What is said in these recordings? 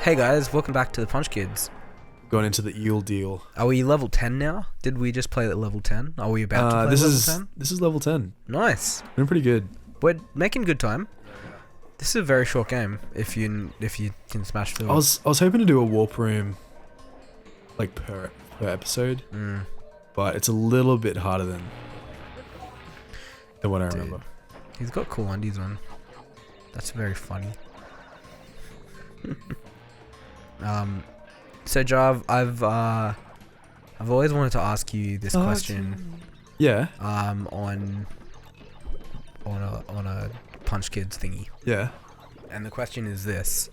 Hey guys, welcome back to the Punch Kids. Going into the eel deal. Are we level 10 now? Did we just play at level 10? Are we about to play level 10? This is level 10. Nice. Doing pretty good. We're making good time. This is a very short game if you can smash through. I was hoping to do a warp room like per episode, but it's a little bit harder than what I remember. He's got cool undies on. That's very funny. So Jav, I've always wanted to ask you this question. Yeah. On a Punch Kids thingy. Yeah. And the question is this: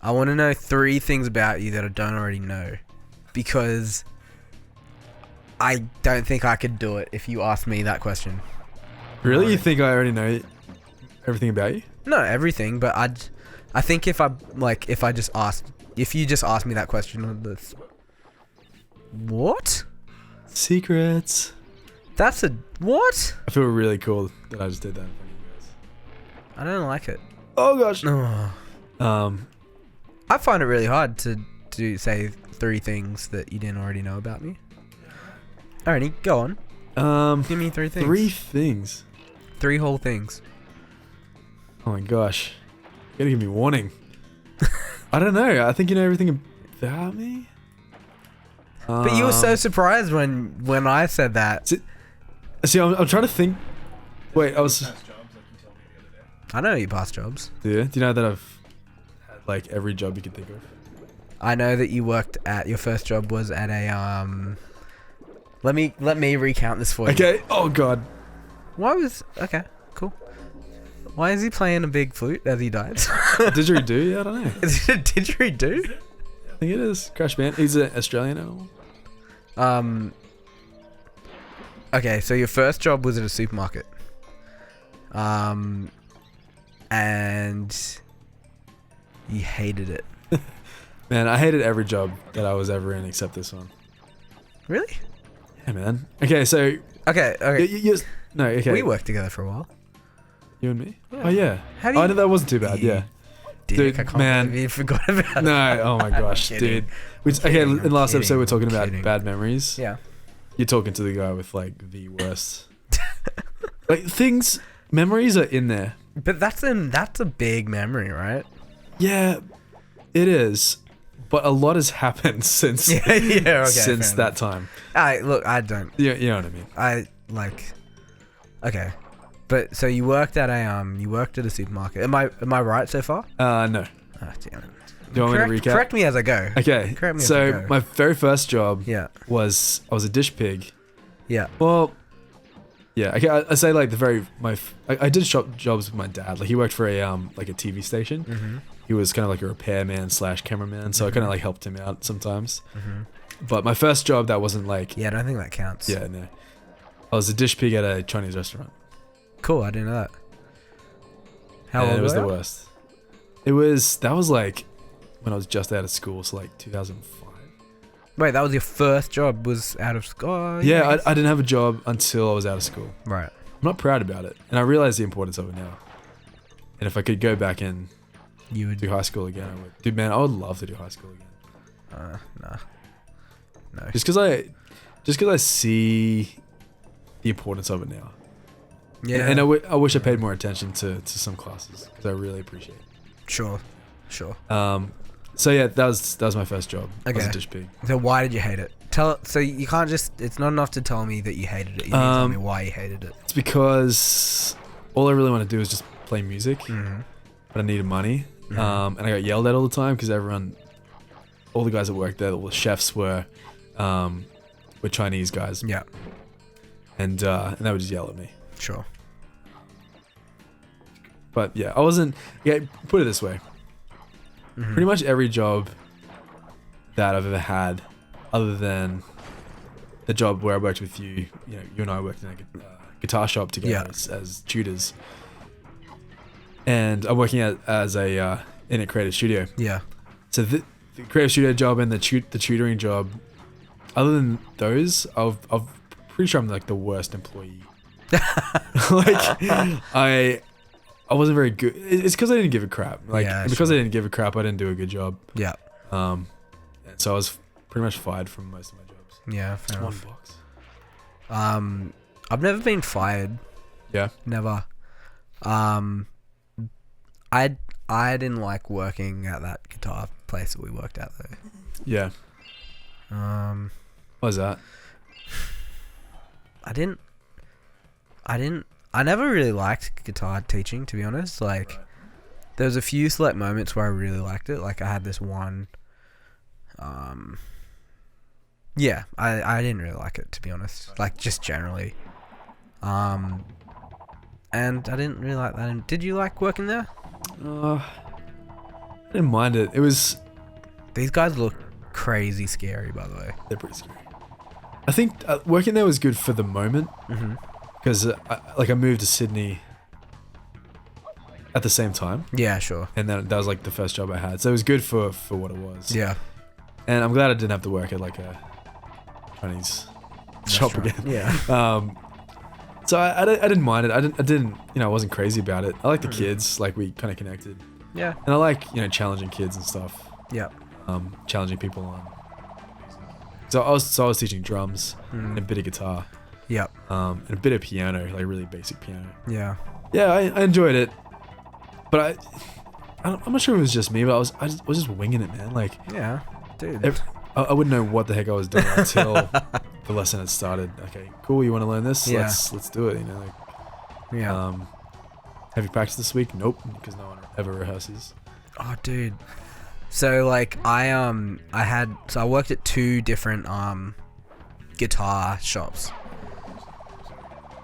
I want to know 3 things about you that I don't already know, because I don't think I could do it if you asked me that question. Really? Right. You think I already know everything about you? No, everything, but I think if you just asked me that question, what? Secrets. That's a what? I feel really cool that I just did that in front of you guys. I don't like it. Oh gosh. Oh. I find it really hard to say 3 things that you didn't already know about me. Alrighty, go on. Give me 3 things. 3 things. 3 whole things. Oh my gosh. You gotta give me warning. I don't know. I think you know everything about me. But you were so surprised when I said that. See, I'm trying to think. Wait, I was. I know your past jobs. Do you know that I've had like every job you could think of? I know that you worked at your first job was at a Let me recount this for you. Okay. Oh god. Okay, cool. Why is he playing a big flute as he dies? Didgeridoo? Yeah, I don't know. Is it a didgeridoo? I think it is. Crash Band. He's an Australian animal. Okay, so your first job was at a supermarket. And you hated it. Man, I hated every job that I was ever in except this one. Really? Yeah, man. Okay, so... Okay. No, okay. We worked together for a while. You and me? Yeah. Oh, yeah. How do you... Oh, no, that wasn't too bad, yeah. Dude, I can't believe you forgot about that. No, oh my gosh, dude. In the last episode, we're talking about bad memories. Yeah. You're talking to the guy with, like, the worst. Like, memories are in there. But that's a big memory, right? Yeah, it is. But a lot has happened since since that time. Look, I don't. You know what I mean? Okay. But so you worked at a supermarket. Am I right so far? No. Oh, damn it. Do you want me to recap? Correct me as I go. Okay. Correct me as I go. My very first job was I was a dish pig. Yeah. Well, yeah. Okay. I say like I did jobs with my dad. Like he worked for a TV station. Mm-hmm. He was kind of like a repairman / cameraman. So I kind of like helped him out sometimes. Mm-hmm. But my first job that wasn't like. Yeah, I don't think that counts. Yeah, no. I was a dish pig at a Chinese restaurant. Cool, I didn't know that. How old it was were the you? worst. That was like when I was just out of school, so like 2005. Wait, that was your first job? Was out of school? Oh, yeah, I didn't have a job until I was out of school. Right. I'm not proud about it, and I realize the importance of it now. And if I could go back and do high school again, I would. Dude, man, I would love to do high school again. No. Just because I see the importance of it now. Yeah. And I wish I paid more attention to some classes because I really appreciate it. Sure. So yeah, that was my first job. Okay. I was a dish pig. So why did you hate it? So you can't just. It's not enough to tell me that you hated it. You need to tell me why you hated it. It's because all I really want to do is just play music, but I needed money, and I got yelled at all the time because all the guys that worked there, all the chefs were Chinese guys. Yeah. And they would just yell at me. Sure. But yeah, I wasn't. Yeah, put it this way. Pretty much every job that I've ever had, other than the job where I worked with you, you and I worked in a guitar shop together as tutors, and I'm working as a in a creative studio. Yeah. So the creative studio job and the tutoring job, other than those, I'm pretty sure I'm like the worst employee. Like I wasn't very good. It's because I didn't give a crap. Like, Yeah, because sure. I didn't give a crap, I didn't do a good job. Yeah. And so I was pretty much fired from most of my jobs. Yeah, fair One enough. box. I've never been fired. Yeah. Never. I didn't like working at that guitar place that we worked at though. Yeah. What was that? I never really liked guitar teaching, to be honest. Like, Right. there was a few select moments where I really liked it. Like, I had this one. Yeah, I didn't really like it, to be honest. Like, just generally. And I didn't really like that. Did you like working there? I didn't mind it. It was... These guys look crazy scary, by the way. They're pretty scary. I think working there was good for the moment. Mm-hmm. Because I moved to Sydney at the same time. Yeah, sure. And then that was like the first job I had. So it was good for what it was. Yeah. And I'm glad I didn't have to work at like a Chinese shop Restaurant. again. Yeah. So I didn't mind it. I didn't, I wasn't crazy about it. I like the kids, like we kind of connected. Yeah. And I like, challenging kids and stuff. Yeah. Challenging people on. So I was teaching drums and a bit of guitar. Yep. And a bit of piano, like really basic piano. Yeah. Yeah, I enjoyed it. But I'm not sure if it was just me, but I was just winging it, man. Like, Yeah. Dude. I wouldn't know what the heck I was doing until the lesson had started. Okay, cool. You want to learn this? Yeah. Let's do it. Like, Yeah. have you practiced this week? Nope, because no one ever rehearses. Oh, dude. So like I worked at 2 different guitar shops.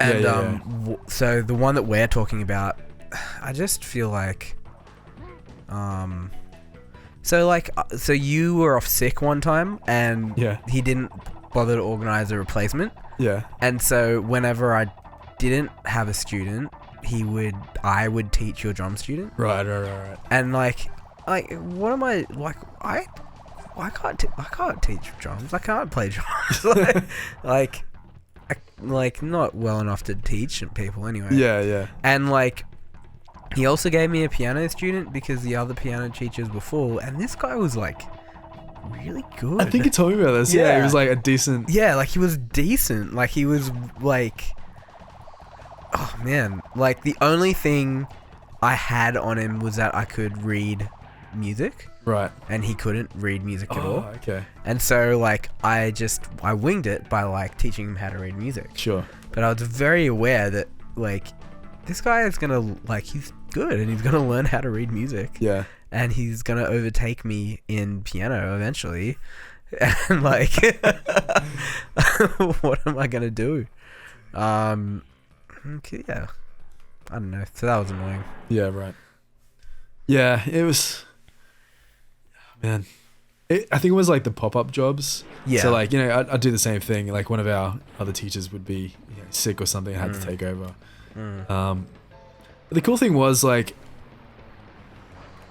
And Yeah. so the one that we're talking about, I just feel like so you were off sick one time and Yeah. he didn't bother to organize a replacement. Yeah. And so whenever I didn't have a student, I would teach your drum student. Right. And like what am I like? I can't teach drums. I can't play drums. like not well enough to teach people anyway. Yeah. And like he also gave me a piano student because the other piano teachers were full, and this guy was like really good. I think you told me about this. Yeah, he was like a decent. Yeah, like he was decent. Like he was like, oh man, like the only thing I had on him was that I could read music, Right. and he couldn't read music at all. Okay. And so like I winged it by like teaching him how to read music. Sure. But I was very aware that like this guy is gonna like he's good and he's gonna learn how to read music. Yeah. And he's gonna overtake me in piano eventually. And like what am I gonna do? Okay, yeah. I don't know. So that was annoying. Yeah. Right. Yeah. It was. Man. I think it was like the pop-up jobs. Yeah. So like, I'd do the same thing. Like one of our other teachers would be sick or something and had to take over. But the cool thing was like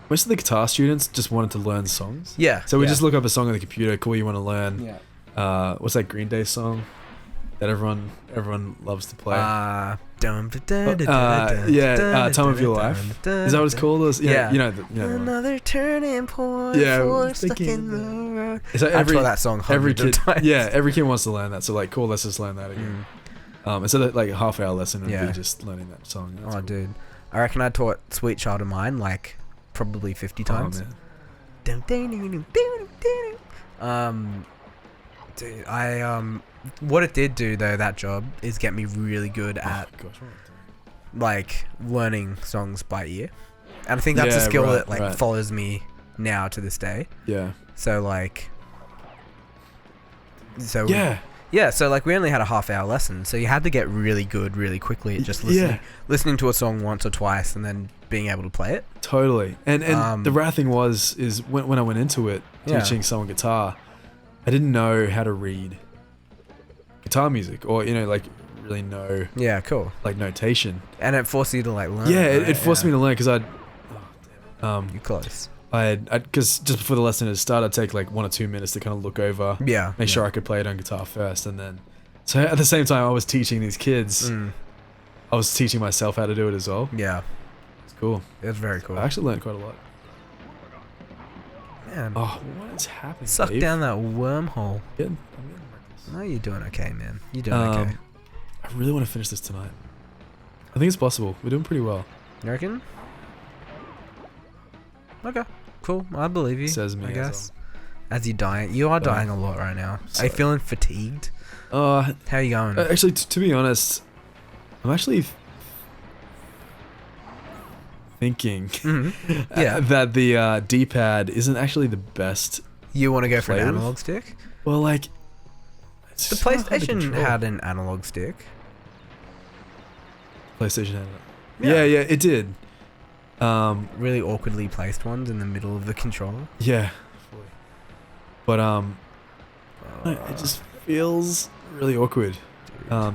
most of the guitar students just wanted to learn songs. Yeah. So we just look up a song on the computer. Cool, you want to learn? Yeah. What's that Green Day song that everyone loves to play? Time of Your Life. Is that what it's called? Yeah. You know the one. Another turning point. Yeah, For stuck in the road. So I've taught that song every hundreds of kid, times. yeah, every kid wants to learn that. So like, cool, let's just learn that again. And so that like a half-hour lesson would be just learning that song. That's Oh, cool. dude. I reckon I taught Sweet Child of Mine like probably 50 times. Oh, man. Dude, what it did do though, that job, is get me really good at Oh, gosh, what am I doing? like learning songs by ear. And I think that's a skill that like follows me now to this day. Yeah. So like Yeah. So like we only had a half-hour lesson, so you had to get really good really quickly at just listening to a song once or twice and then being able to play it. Totally. And the rad thing is when I went into it teaching someone guitar, I didn't know how to read guitar music or like really know Cool. like notation. And it forced you to like learn. Yeah, right? it forced me to learn because You're close. because just before the lesson had started, I'd take like 1 or 2 minutes to kind of look over, make sure I could play it on guitar first, and then so at the same time I was teaching these kids, I was teaching myself how to do it as well. Yeah. It's cool. It was very cool. I actually learned quite a lot. Man, Oh, what is happening? suck Dave? down that wormhole. I'm getting reckless. No, you're doing okay, man. You're doing okay. I really want to finish this tonight. I think it's possible. We're doing pretty well. You reckon? Okay, cool. I believe you. Says me. I guess. As you're dying, you are dying a lot right now. Are you feeling fatigued? How are you going? Actually, to be honest, I'm actually thinking Yeah. that the D-pad isn't actually the best. You want to go for an Play with? analog stick? Well, like The it's not hard to PlayStation control. had an analog stick. PlayStation had it. Yeah, it did. Really awkwardly placed ones in the middle of the controller. Yeah. But it just feels really awkward.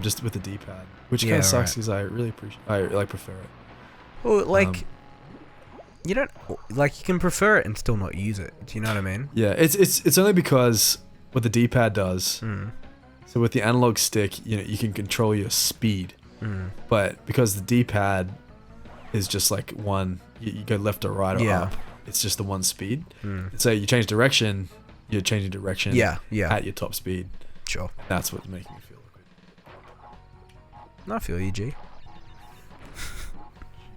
Just with the D-pad, which kind Yeah, of sucks right. because I really prefer it. Well, like, you don't like you can prefer it and still not use it. Do you know what I mean? Yeah, it's only because what the D-pad does. So with the analog stick, you can control your speed, but because the D-pad is just like one, you go left or right or up. It's just the one speed. So you change direction, you're changing direction. Yeah. At your top speed. Sure. That's what's making me feel awkward. I feel you, G.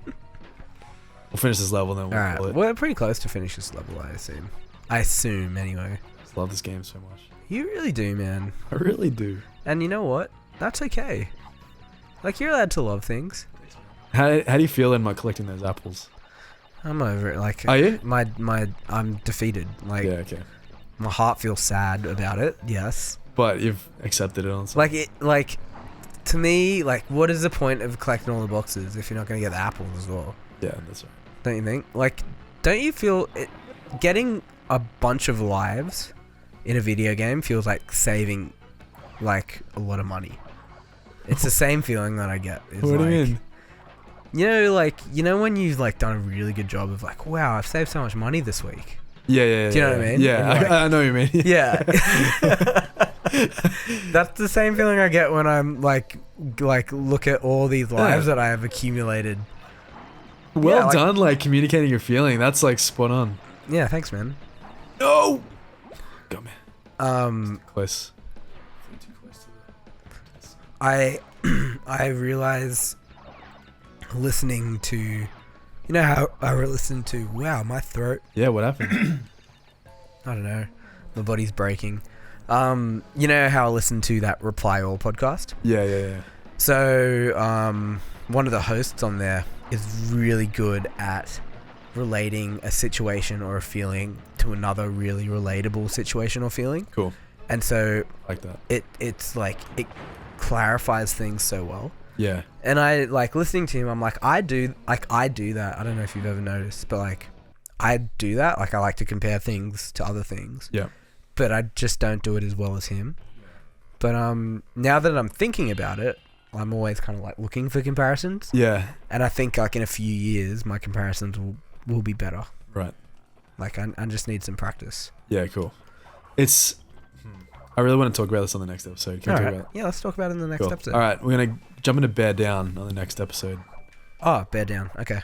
We'll finish this level, then we'll All call right, it. we're pretty close to finish this level, I assume. I assume, anyway. I just love this game so much. You really do, man. I really do. And you know what? That's okay. Like, you're allowed to love things. How do you feel in my collecting those apples? I'm over it. Like, Are you? I'm defeated. Like, Yeah, okay. my heart feels sad about it. Yes. But you've accepted it on some. Like, to me, like, what is the point of collecting all the boxes if you're not going to get the apples as well? Yeah, that's right. Don't you think? Like, don't you feel getting a bunch of lives in a video game feels like saving, like, a lot of money? It's the same feeling that I get. It's What do you mean? You know when you've, like, done a really good job of, like, wow, I've saved so much money this week. Yeah. Do you know what I mean? Yeah, And, like, I know what you mean. Yeah. That's the same feeling I get when I'm, like look at all these lives that I have accumulated. Well like- done, like communicating your feeling. That's like spot on. Yeah, thanks, man. No. Go, man. Close. I realize listening to, you know how I listened to, wow, my throat, Yeah, what happened? I don't know, my body's breaking. You know how I listened to that Reply All podcast? Yeah. So, one of the hosts on there is really good at relating a situation or a feeling to another really relatable situation or feeling. Cool. And so Like that. it's like it clarifies things so well. Yeah. And I like listening to him, I'm like, I do that. I don't know if you've ever noticed, but like I do that. Like I like to compare things to other things. Yeah. But I just don't do it as well as him. But now that I'm thinking about it, I'm always kind of like looking for comparisons. Yeah. And I think like in a few years, my comparisons will be better. Right. Like I just need some practice. Yeah, cool. I really want to talk about this on the next episode. Can we All talk right. about it? Yeah, let's talk about it in the next Cool. episode. All right, we're going to jump into Bear Down on the next episode. Oh, bear down. Okay.